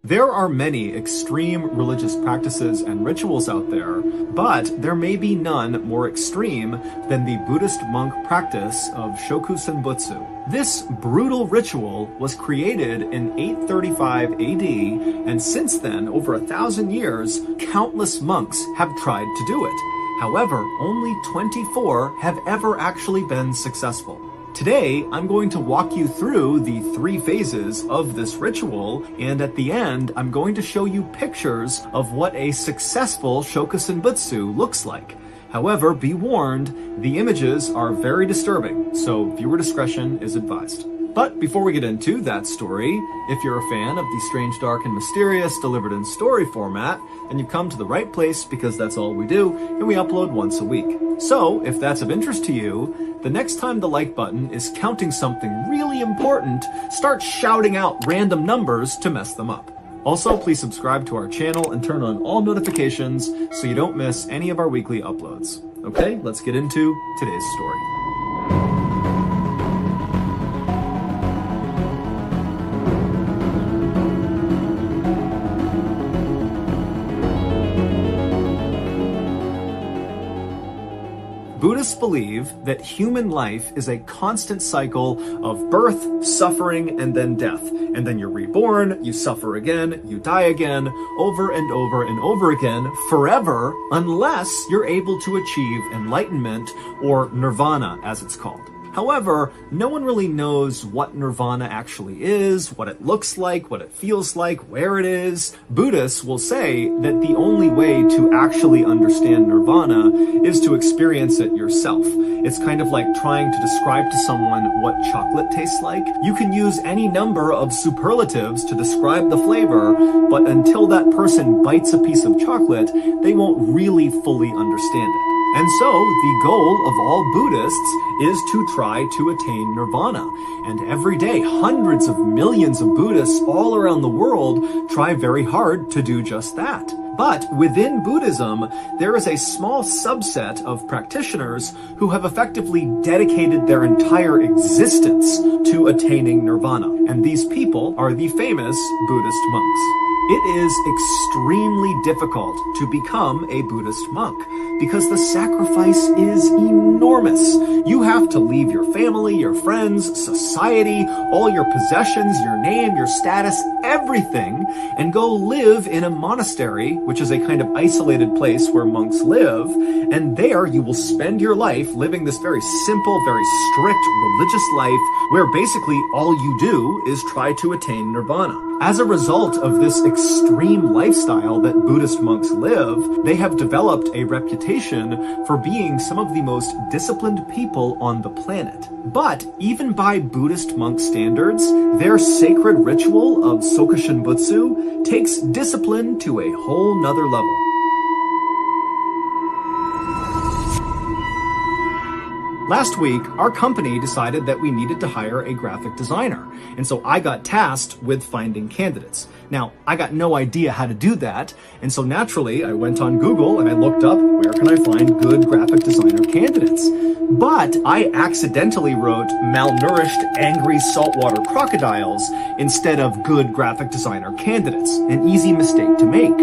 There are many extreme religious practices and rituals out there, but there may be none more extreme than the Buddhist monk practice of Shokusenbutsu. This brutal ritual was created in 835 AD, and since then, over 1,000 years, countless monks have tried to do it. However, only 24 have ever actually been successful. Today, I'm going to walk you through the 3 phases of this ritual, and at the end, I'm going to show you pictures of what a successful Shokusenbutsu looks like. However, be warned, the images are very disturbing, so viewer discretion is advised. But before we get into that story, if you're a fan of the strange, dark, and mysterious delivered in story format, then you've come to the right place because that's all we do, and we upload once a week. So, if that's of interest to you, the next time the like button is counting something really important, start shouting out random numbers to mess them up. Also, please subscribe to our channel and turn on all notifications so you don't miss any of our weekly uploads. Okay, let's get into today's story. Buddhists believe that human life is a constant cycle of birth, suffering, and then death. And then you're reborn, you suffer again, you die again, over and over and over again, forever, unless you're able to achieve enlightenment, or nirvana as it's called. However, no one really knows what nirvana actually is, what it looks like, what it feels like, where it is. Buddhists will say that the only way to actually understand nirvana is to experience it yourself. It's kind of like trying to describe to someone what chocolate tastes like. You can use any number of superlatives to describe the flavor, but until that person bites a piece of chocolate, they won't really fully understand it. And so, the goal of all Buddhists is to try to attain nirvana. And every day, hundreds of millions of Buddhists all around the world try very hard to do just that. But within Buddhism, there is a small subset of practitioners who have effectively dedicated their entire existence to attaining nirvana. And these people are the famous Buddhist monks. It is extremely difficult to become a Buddhist monk because the sacrifice is enormous. You have to leave your family, your friends, society, all your possessions, your name, your status, everything, and go live in a monastery, which is a kind of isolated place where monks live, and there you will spend your life living this very simple, very strict religious life where basically all you do is try to attain nirvana. As a result of this extreme lifestyle that Buddhist monks live, they have developed a reputation for being some of the most disciplined people on the planet. But even by Buddhist monk standards, their sacred ritual of Shokusenbutsu takes discipline to a whole nother level. Last week, our company decided that we needed to hire a graphic designer, and so I got tasked with finding candidates. Now, I got no idea how to do that, and so naturally, I went on Google and I looked up, where can I find good graphic designer candidates? But I accidentally wrote malnourished, angry saltwater crocodiles instead of good graphic designer candidates, an easy mistake to make.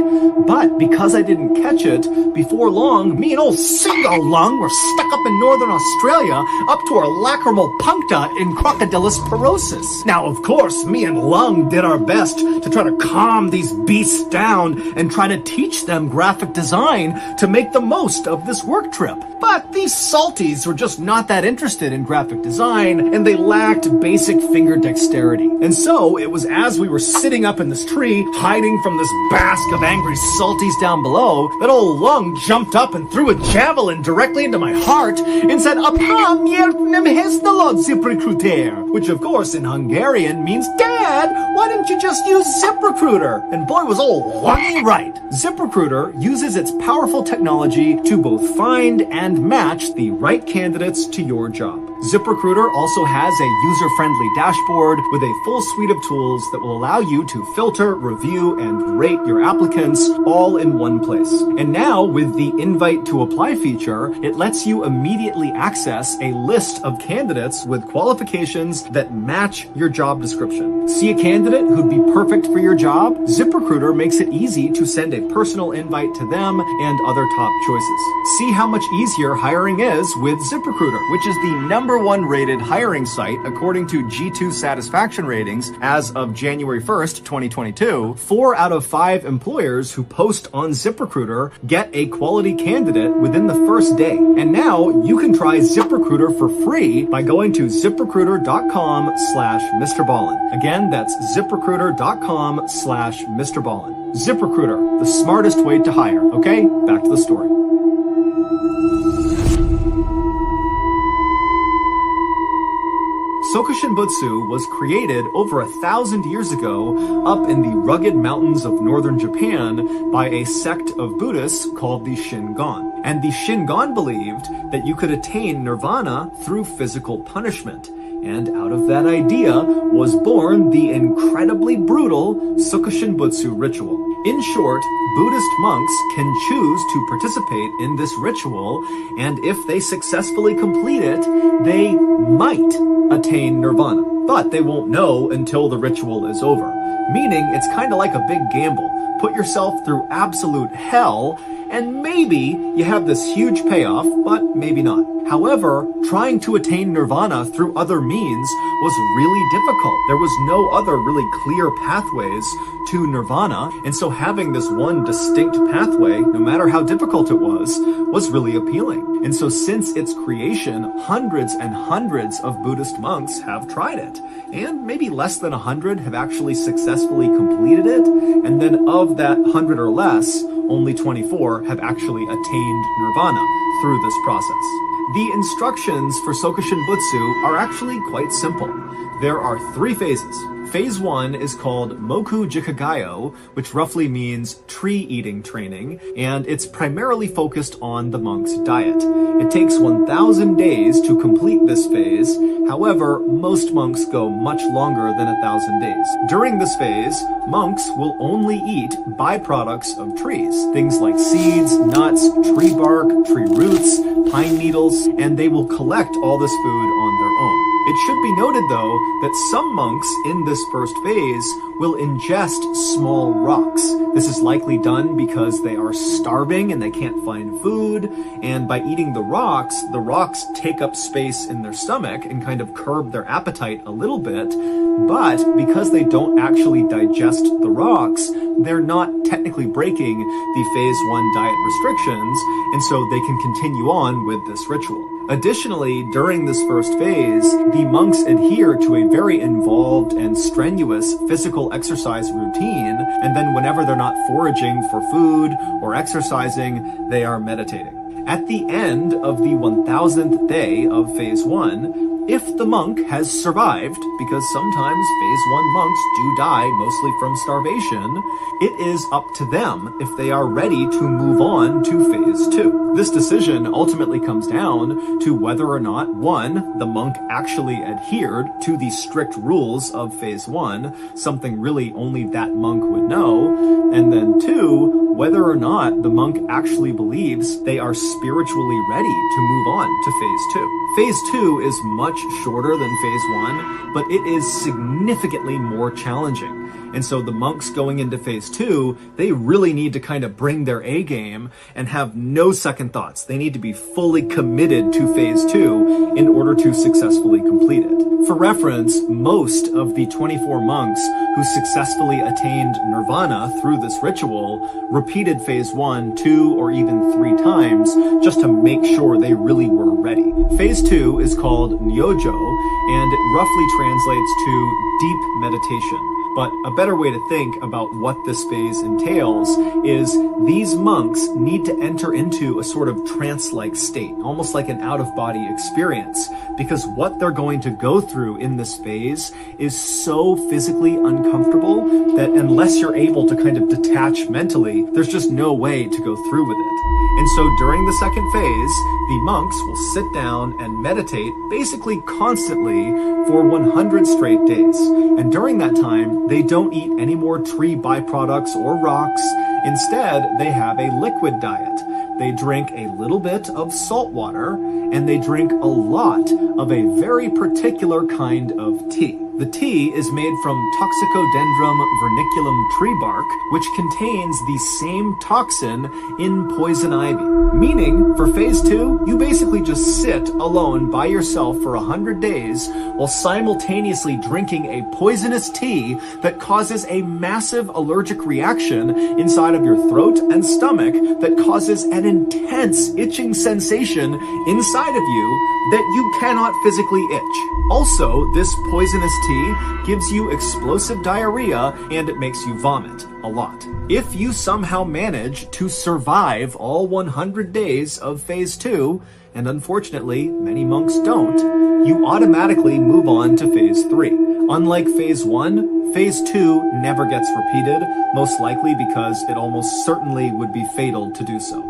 But because I didn't catch it, before long, me and old Seagull Lung were stuck up in northern Australia, up to our lacrimal puncta in Crocodilus porosus. Now, of course, me and Lung did our best to try to calm these beasts down and try to teach them graphic design to make the most of this work trip. But these salties were just not that interested in graphic design, and they lacked basic finger dexterity. And so, it was as we were sitting up in this tree, hiding from this bask of angry salties down below, that old Lung jumped up and threw a javelin directly into my heart and said, "Apa miernem hestalod ZipRecruiter," which of course in Hungarian means, "Dad, why didn't you just use ZipRecruiter?" And boy was old Lungy right. ZipRecruiter uses its powerful technology to both find and match the right candidates to your job. ZipRecruiter also has a user-friendly dashboard with a full suite of tools that will allow you to filter, review, and rate your applicants all in one place. And now, with the invite to apply feature, it lets you immediately access a list of candidates with qualifications that match your job description. See a candidate who'd be perfect for your job? ZipRecruiter makes it easy to send a personal invite to them and other top choices. See how much easier hiring is with ZipRecruiter, which is the #1 rated hiring site according to G2 satisfaction ratings as of January 1st, 2022. 4 out of 5 employers who post on ZipRecruiter get a quality candidate within the first day. And now you can try ZipRecruiter for free by going to ZipRecruiter.com/MrBallin. Again, that's ZipRecruiter.com/MrBallin. ZipRecruiter, the smartest way to hire. Okay, back to the story. Sokushinbutsu was created over 1,000 years ago up in the rugged mountains of northern Japan by a sect of Buddhists called the Shingon. And the Shingon believed that you could attain nirvana through physical punishment. And out of that idea was born the incredibly brutal Sokushinbutsu ritual. In short, Buddhist monks can choose to participate in this ritual, and if they successfully complete it, they might attain nirvana. But they won't know until the ritual is over. Meaning it's kind of like a big gamble. Put yourself through absolute hell, and maybe you have this huge payoff, but maybe not. However, trying to attain nirvana through other means was really difficult. There was no other really clear pathways to nirvana, and so having this one distinct pathway, no matter how difficult it was really appealing. And so since its creation, hundreds and hundreds of Buddhist monks have tried it, and maybe less than 100 have actually successfully completed it, and then of that 100 or less, only 24 have actually attained nirvana through this process. The instructions for Sokushinbutsu are actually quite simple. There are 3 phases. Phase 1 is called Moku Jikagayo, which roughly means tree-eating training, and it's primarily focused on the monk's diet. It takes 1,000 days to complete this phase. However, most monks go much longer than 1,000 days. During this phase, monks will only eat byproducts of trees, things like seeds, nuts, tree bark, tree roots, pine needles, and they will collect all this food on their own. It should be noted, though, that some monks in this first phase will ingest small rocks. This is likely done because they are starving and they can't find food, and by eating the rocks take up space in their stomach and kind of curb their appetite a little bit, but because they don't actually digest the rocks, they're not technically breaking the phase 1 diet restrictions, and so they can continue on with this ritual. Additionally, during this first phase, the monks adhere to a very involved and strenuous physical exercise routine, and then whenever they're not foraging for food or exercising, they are meditating. At the end of the 1,000th day of phase 1, if the monk has survived, because sometimes phase 1 monks do die mostly from starvation, it is up to them if they are ready to move on to phase 2. This decision ultimately comes down to whether or not, 1, the monk actually adhered to the strict rules of phase 1, something really only that monk would know, and then 2, whether or not the monk actually believes they are spiritually ready to move on to phase 2. Phase 2 is much shorter than phase 1, but it is significantly more challenging. And so the monks going into phase 2, they really need to kind of bring their A game and have no second thoughts. They need to be fully committed to phase 2 in order to successfully complete it. For reference, most of the 24 monks who successfully attained nirvana through this ritual repeated phase 1, 2, or even 3 times just to make sure they really were ready. Phase 2 is called Nyojo, and it roughly translates to deep meditation. But a better way to think about what this phase entails is these monks need to enter into a sort of trance-like state, almost like an out-of-body experience, because what they're going to go through in this phase is so physically uncomfortable that unless you're able to kind of detach mentally, there's just no way to go through with it. And so during the second phase, the monks will sit down and meditate basically constantly for 100 straight days. And during that time, they don't eat any more tree byproducts or rocks. Instead, they have a liquid diet. They drink a little bit of salt water, and they drink a lot of a very particular kind of tea. The tea is made from Toxicodendron verniculum tree bark, which contains the same toxin in poison ivy. Meaning, for phase 2, you basically just sit alone by yourself for 100 days while simultaneously drinking a poisonous tea that causes a massive allergic reaction inside of your throat and stomach that causes an intense itching sensation inside of you that you cannot physically itch. Also, this poisonous tea gives you explosive diarrhea and it makes you vomit a lot. If you somehow manage to survive all 100 days of phase 2, and unfortunately many monks don't, you automatically move on to phase 3. Unlike phase 1, phase 2 never gets repeated, most likely because it almost certainly would be fatal to do so.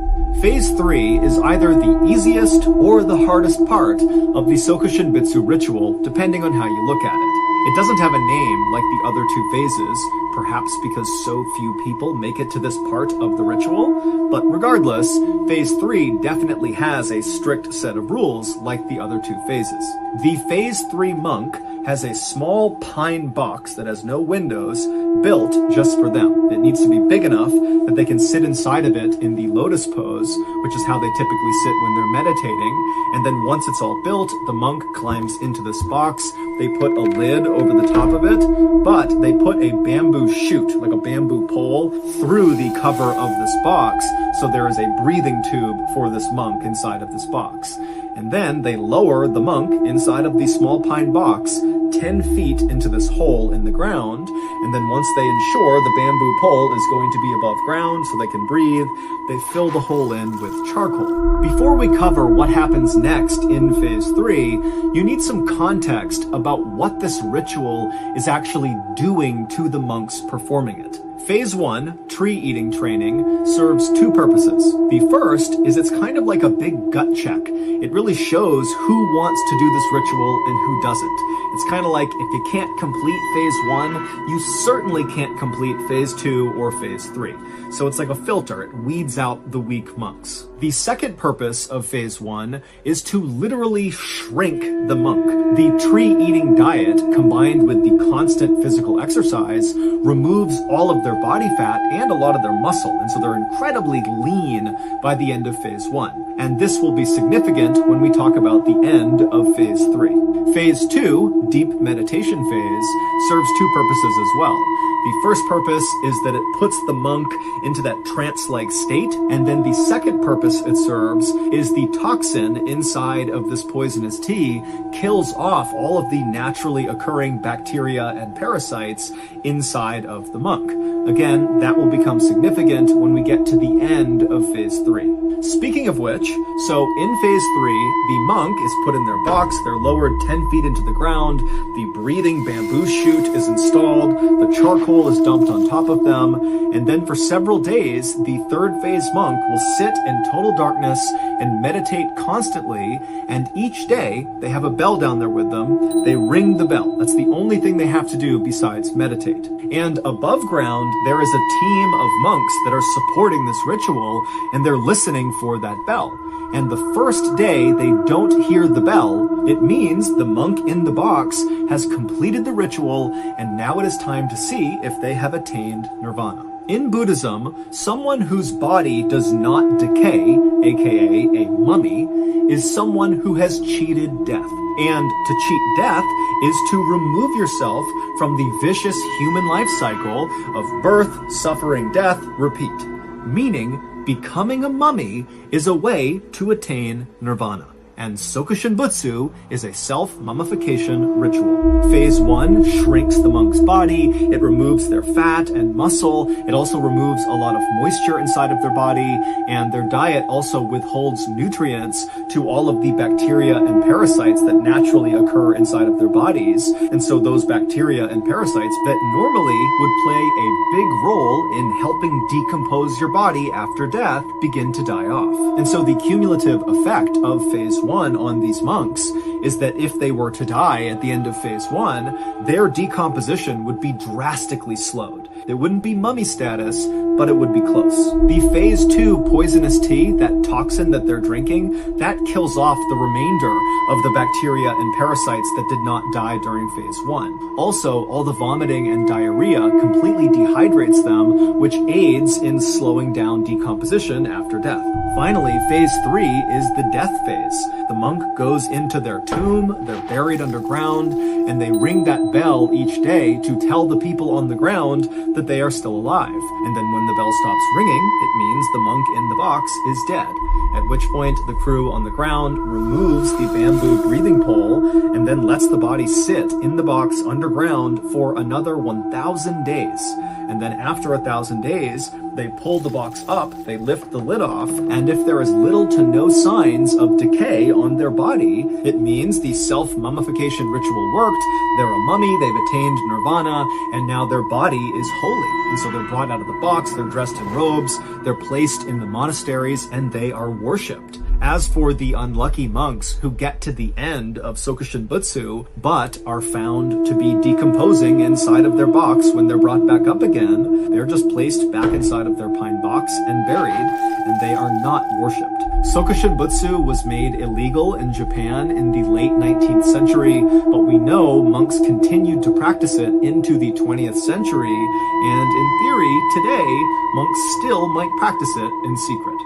Phase 3 is either the easiest or the hardest part of the Sokushinbitsu ritual, depending on how you look at it. It doesn't have a name like the other 2 phases, perhaps because so few people make it to this part of the ritual, but regardless, phase 3 definitely has a strict set of rules like the other 2 phases. The phase 3 monk has a small pine box that has no windows built just for them. It needs to be big enough that they can sit inside of it in the lotus pose, which is how they typically sit when they're meditating. And then once it's all built, the monk climbs into this box. They put a lid over the top of it, but they put a bamboo shoot, like a bamboo pole, through the cover of this box. So there is a breathing tube for this monk inside of this box. And then they lower the monk inside of the small pine box 10 feet into this hole in the ground, and then once they ensure the bamboo pole is going to be above ground so they can breathe, they fill the hole in with charcoal. Before we cover what happens next in phase 3, you need some context about what this ritual is actually doing to the monks performing it. Phase 1, tree eating training, serves 2 purposes. The first is it's kind of like a big gut check. It really shows who wants to do this ritual and who doesn't. It's kind of like if you can't complete phase 1, you certainly can't complete phase 2 or phase 3. So it's like a filter. It weeds out the weak monks. The second purpose of phase 1 is to literally shrink the monk. The tree-eating diet, combined with the constant physical exercise, removes all of their body fat and a lot of their muscle, and so they're incredibly lean by the end of phase 1. And this will be significant when we talk about the end of phase 3. Phase 2, deep meditation phase, serves 2 purposes as well. The first purpose is that it puts the monk into that trance-like state, and then the second purpose it serves is the toxin inside of this poisonous tea kills off all of the naturally occurring bacteria and parasites inside of the monk. Again, that will become significant when we get to the end of phase 3. Speaking of which, so in phase 3, the monk is put in their box, they're lowered 10 feet into the ground, the breathing bamboo shoot is installed, the charcoal is dumped on top of them, and then for several days, the third phase monk will sit in total darkness and meditate constantly, and each day, they have a bell down there with them, they ring the bell. That's the only thing they have to do besides meditate. And above ground, there is a team of monks that are supporting this ritual, and they're listening for that bell. And the first day they don't hear the bell, it means the monk in the box has completed the ritual, and now it is time to see if they have attained nirvana. In Buddhism, someone whose body does not decay, aka a mummy, is someone who has cheated death. And to cheat death is to remove yourself from the vicious human life cycle of birth, suffering, death, repeat. Meaning, becoming a mummy is a way to attain nirvana. And Sokushinbutsu is a self-mummification ritual. Phase 1 shrinks the monk's body, it removes their fat and muscle, it also removes a lot of moisture inside of their body, and their diet also withholds nutrients to all of the bacteria and parasites that naturally occur inside of their bodies. And so those bacteria and parasites that normally would play a big role in helping decompose your body after death begin to die off. And so the cumulative effect of phase 1 on these monks is that if they were to die at the end of phase 1, their decomposition would be drastically slowed. It wouldn't be mummy status, but it would be close. The phase 2 poisonous tea, that toxin that they're drinking, that kills off the remainder of the bacteria and parasites that did not die during phase 1. Also, all the vomiting and diarrhea completely dehydrates them, which aids in slowing down decomposition after death. Finally, phase 3 is the death phase. The monk goes into their tomb, they're buried underground, and they ring that bell each day to tell the people on the ground that they are still alive. And then when the bell stops ringing, it means the monk in the box is dead. At which point, the crew on the ground removes the bamboo breathing pole and then lets the body sit in the box underground for another 1,000 days. And then after 1,000 days, they pull the box up, they lift the lid off, and if there is little to no signs of decay on their body, it means the self-mummification ritual worked, they're a mummy, they've attained nirvana, and now their body is holy. And so they're brought out of the box, they're dressed in robes, they're placed in the monasteries, and they are worshipped. As for the unlucky monks who get to the end of Sokushinbutsu, but are found to be decomposing inside of their box when they're brought back up again, they're just placed back inside of their pine box and buried, and they are not worshipped. Sokushinbutsu was made illegal in Japan in the late 19th century, but we know monks continued to practice it into the 20th century, and in theory, today, monks still might practice it in secret.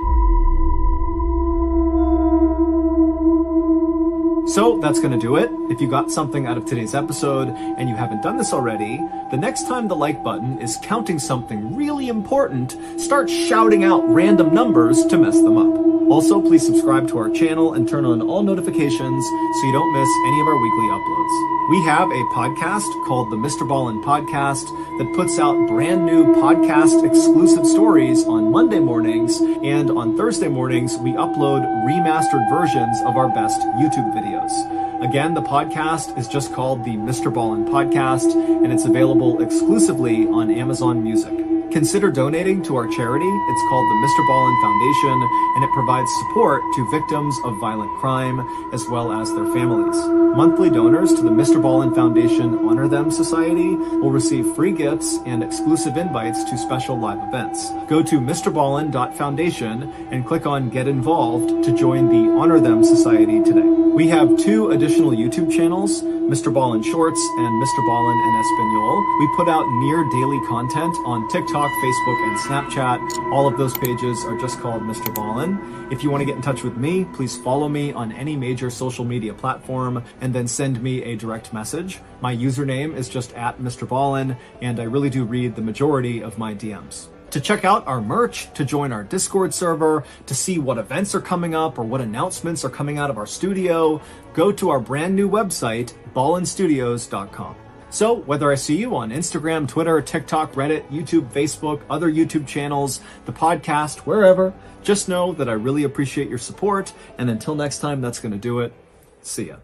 So that's going to do it. If you got something out of today's episode and you haven't done this already, the next time the like button is counting something really important, start shouting out random numbers to mess them up. Also, please subscribe to our channel and turn on all notifications so you don't miss any of our weekly uploads. We have a podcast called the Mr. Ballin Podcast that puts out brand new podcast exclusive stories on Monday mornings, and on Thursday mornings we upload remastered versions of our best YouTube videos. Again, the podcast is just called the Mr. Ballin Podcast, and it's available exclusively on Amazon Music. Consider donating to our charity. It's called the Mr. Ballin Foundation, and it provides support to victims of violent crime as well as their families. Monthly donors to the Mr. Ballin Foundation Honor Them Society will receive free gifts and exclusive invites to special live events. Go to mrballin.foundation and click on Get Involved to join the Honor Them Society today. We have 2 additional YouTube channels, Mr. Ballin Shorts and Mr. Ballin en Espanol. We put out near daily content on TikTok, Facebook, and Snapchat. All of those pages are just called Mr. Ballin. If you want to get in touch with me, please follow me on any major social media platform and then send me a direct message. My username is just @Mr. Ballin, and I really do read the majority of my DMs. To check out our merch, to join our Discord server, to see what events are coming up or what announcements are coming out of our studio, go to our brand new website, ballinstudios.com. So whether I see you on Instagram, Twitter, TikTok, Reddit, YouTube, Facebook, other YouTube channels, the podcast, wherever, just know that I really appreciate your support. And until next time, that's going to do it. See ya.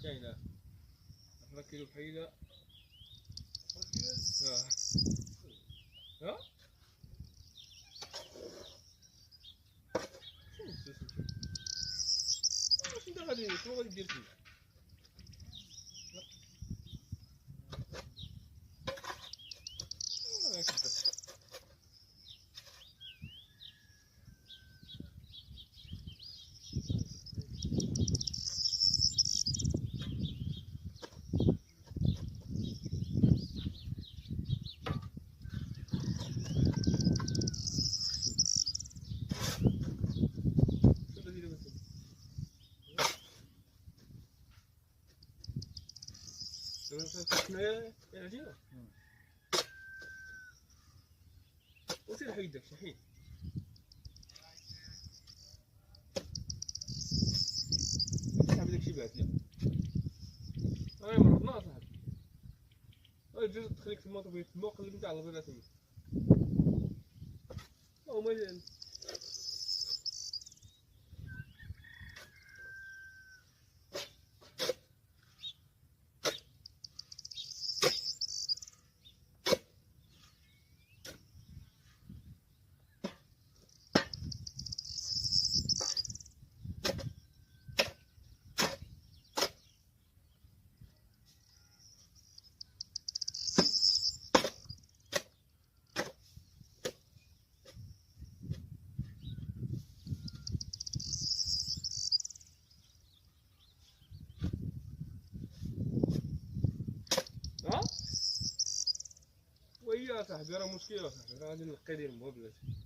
كاينة نركلو بحيلة ها شوف انت غادي شنو غادي دير فيه شناهي العجينة وسير حيد داكشي حيد صاحبي داكشي بعت لي مرضنا صاحبي جوج تخليك في الموطو تما وقلب نتاع البيضة تما هما ها وهي صاحبي راه مشكلة صاحبي راه غادي نلقى ديال مو بلاتي